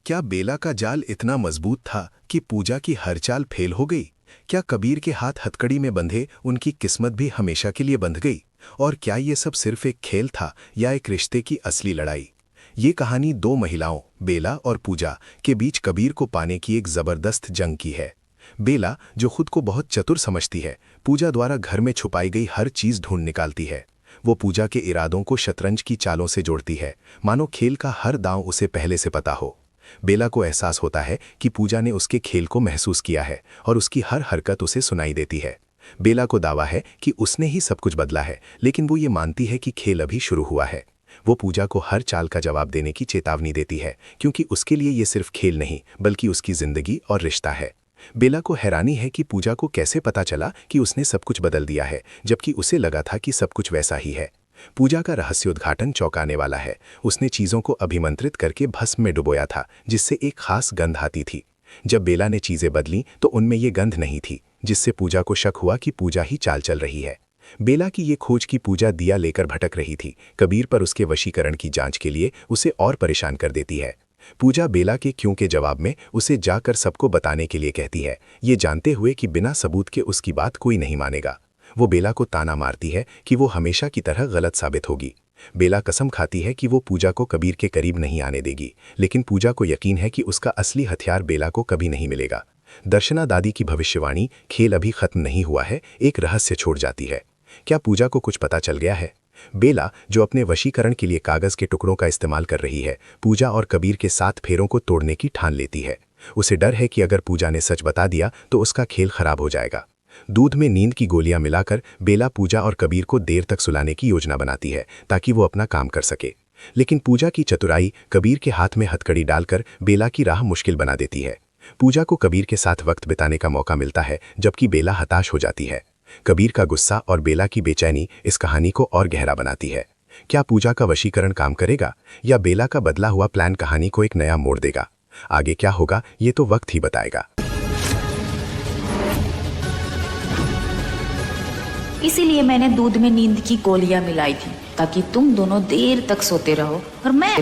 क्या बेला का जाल इतना मजबूत था कि पूजा की हर चाल फेल हो गई? क्या कबीर के हाथ हथकड़ी में बंधे उनकी किस्मत भी हमेशा के लिए बंध गई? और क्या ये सब सिर्फ एक खेल था या एक रिश्ते की असली लड़ाई? ये कहानी दो महिलाओं, बेला और पूजा, के बीच कबीर को पाने की एक जबरदस्त जंग की है। बेला, जो खुद को बहुत चतुर समझती है, पूजा द्वारा घर में छुपाई गई हर चीज ढूंढ निकालती है। वो पूजा के इरादों को शतरंज की चालों से जोड़ती है, मानो खेल का हर दांव उसे पहले से पता हो। बेला को एहसास होता है कि पूजा ने उसके खेल को महसूस किया है और उसकी हर हरकत उसे सुनाई देती है। बेला को दावा है कि उसने ही सब कुछ बदला है, लेकिन वो ये मानती है कि खेल अभी शुरू हुआ है। वो पूजा को हर चाल का जवाब देने की चेतावनी देती है, क्योंकि उसके लिए ये सिर्फ खेल नहीं बल्कि उसकी जिंदगी और रिश्ता है। बेला को हैरानी है कि पूजा को कैसे पता चला कि उसने सब कुछ बदल दिया है, जबकि उसे लगा था कि सब कुछ वैसा ही है। पूजा का रहस्योद्घाटन चौंकाने वाला है। उसने चीजों को अभिमंत्रित करके भस्म में डुबोया था, जिससे एक खास गंध आती थी। जब बेला ने चीजें बदली तो उनमें ये गंध नहीं थी, जिससे पूजा को शक हुआ कि पूजा ही चाल चल रही है। बेला की ये खोज कि पूजा दिया लेकर भटक रही थी, कबीर पर उसके वशीकरण की जांच के लिए उसे और परेशान कर देती है। पूजा बेला के क्यों के जवाब में उसे जाकर सबको बताने के लिए कहती है, ये जानते हुए कि बिना सबूत के उसकी बात कोई नहीं मानेगा। वो बेला को ताना मारती है कि वो हमेशा की तरह गलत साबित होगी। बेला कसम खाती है कि वो पूजा को कबीर के करीब नहीं आने देगी, लेकिन पूजा को यकीन है कि उसका असली हथियार बेला को कभी नहीं मिलेगा। दर्शना दादी की भविष्यवाणी खेल अभी खत्म नहीं हुआ है, एक रहस्य छोड़ जाती है। क्या पूजा को कुछ पता चल गया है? बेला, जो अपने वशीकरण के लिए कागज के टुकड़ों का इस्तेमाल कर रही है, पूजा और कबीर के 7 फेरों को तोड़ने की ठान लेती है। उसे डर है कि अगर पूजा ने सच बता दिया तो उसका खेल खराब हो जाएगा। दूध में नींद की गोलियां मिलाकर बेला पूजा और कबीर को देर तक सुलाने की योजना बनाती है, ताकि वो अपना काम कर सके। लेकिन पूजा की चतुराई कबीर के हाथ में हथकड़ी डालकर बेला की राह मुश्किल बना देती है। पूजा को कबीर के साथ वक्त बिताने का मौका मिलता है, जबकि बेला हताश हो जाती है। कबीर का गुस्सा और बेला की बेचैनी इस कहानी को और गहरा बनाती है। क्या पूजा का वशीकरण काम करेगा, या बेला का बदला हुआ प्लान कहानी को एक नया मोड़ देगा? आगे क्या होगा ये तो वक्त ही बताएगा। इसीलिए मैंने दूध में नींद की गोलियां मिलाई थी, ताकि तुम दोनों देर तक सोते रहो और मैं